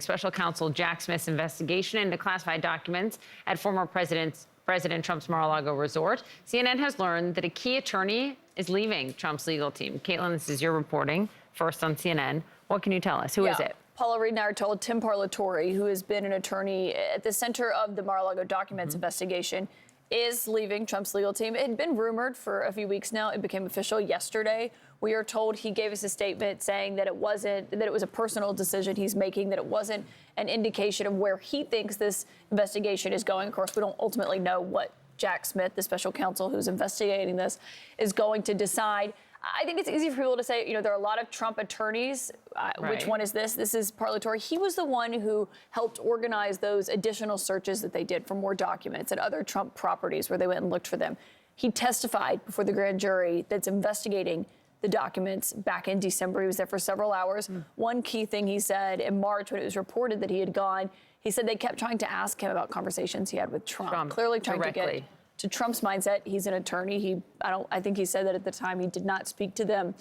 Special counsel Jack Smith's investigation into classified documents at former President Trump's Mar-a-Lago resort. CNN has learned that a key attorney is leaving Trump's legal team. Caitlin, this is your reporting first on CNN. What can you tell us? Who is it? Paula Reed and I are told Tim Parlatore, who has been an attorney at the center of the Mar-a-Lago documents investigation, is leaving Trump's legal team. It had been rumored for a few weeks now. It became official yesterday. We are told he gave us a statement saying that it was a personal decision he's making, that it wasn't an indication of where he thinks this investigation is going. Of course, we don't ultimately know what Jack Smith, the special counsel who's investigating this, is going to decide. I think it's easy for people to say, there are a lot of Trump attorneys. Right. Which one is this? This is Parlatore. He was the one who helped organize those additional searches that they did for more documents at other Trump properties where they went and looked for them. He testified before the grand jury that's investigating the documents back in December. He was there for several hours. One key thing he said in March when it was reported that he had gone, he said they kept trying to ask him about conversations he had with Trump. Clearly trying to get to Trump's mindset. He's an attorney. I think he said that at the time he did not speak to them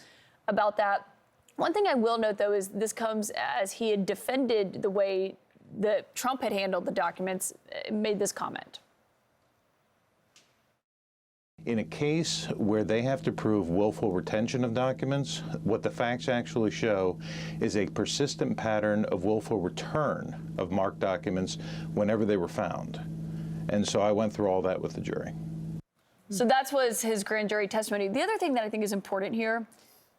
about that. One thing I will note, though, is this comes as he had defended the way that Trump had handled the documents, made this comment. In a case where they have to prove willful retention of documents, what the facts actually show is a persistent pattern of willful return of marked documents whenever they were found. And so I went through all that with the jury. So that was his grand jury testimony. The other thing that I think is important here,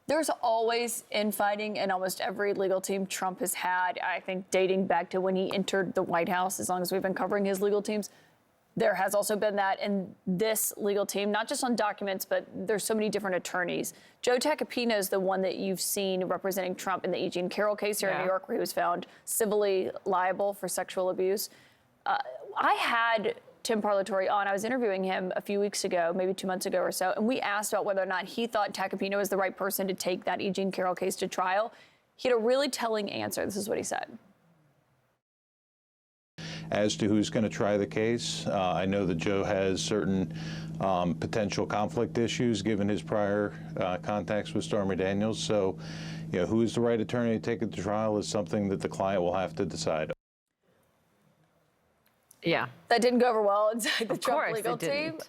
there's always infighting in almost every legal team Trump has had, I think dating back to when he entered the White House, as long as we've been covering his legal teams. There has also been that in this legal team, not just on documents, but there's so many different attorneys. Joe Tacopina is the one that you've seen representing Trump in the E. Jean Carroll case here in New York, where he was found civilly liable for sexual abuse. I had Tim Parlatore on. I was interviewing him a few weeks ago, maybe 2 months ago or so, and we asked about whether or not he thought Tacopina was the right person to take that E. Jean Carroll case to trial. He had a really telling answer. This is what he said. As to who's going to try the case, I know that Joe has certain potential conflict issues given his prior contacts with Stormy Daniels. So, who is the right attorney to take it to trial is something that the client will have to decide. Yeah. That didn't go over well inside the Trump legal team.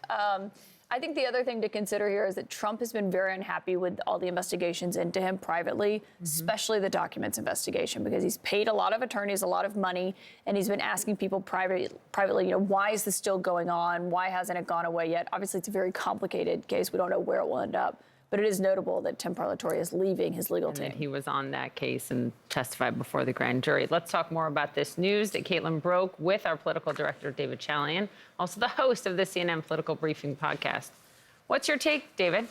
I think the other thing to consider here is that Trump has been very unhappy with all the investigations into him privately, especially the documents investigation, because he's paid a lot of attorneys a lot of money, and he's been asking people privately, why is this still going on? Why hasn't it gone away yet? Obviously, it's a very complicated case. We don't know where it will end up. But it is notable that Tim Parlatore is leaving his legal team. He was on that case and testified before the grand jury. Let's talk more about this news that Caitlin broke with our political director, David Chalian, also the host of the CNN Political Briefing podcast. What's your take, David?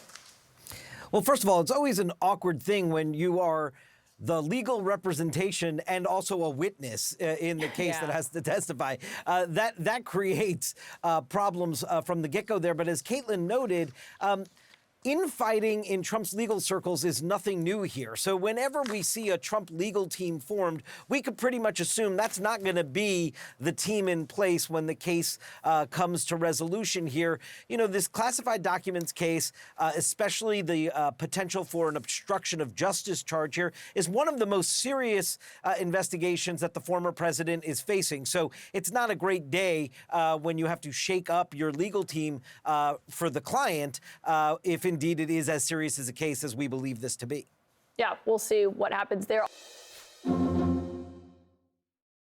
Well, first of all, it's always an awkward thing when you are the legal representation and also a witness in the case that has to testify. That creates problems from the get-go there. But as Caitlin noted, infighting in Trump's legal circles is nothing new here. So whenever we see a Trump legal team formed, we could pretty much assume that's not going to be the team in place when the case comes to resolution here. This classified documents case, especially the potential for an obstruction of justice charge here, is one of the most serious investigations that the former president is facing. So it's not a great day when you have to shake up your legal team for the client, if indeed it is as serious as a case as we believe this to be. Yeah, we'll see what happens there.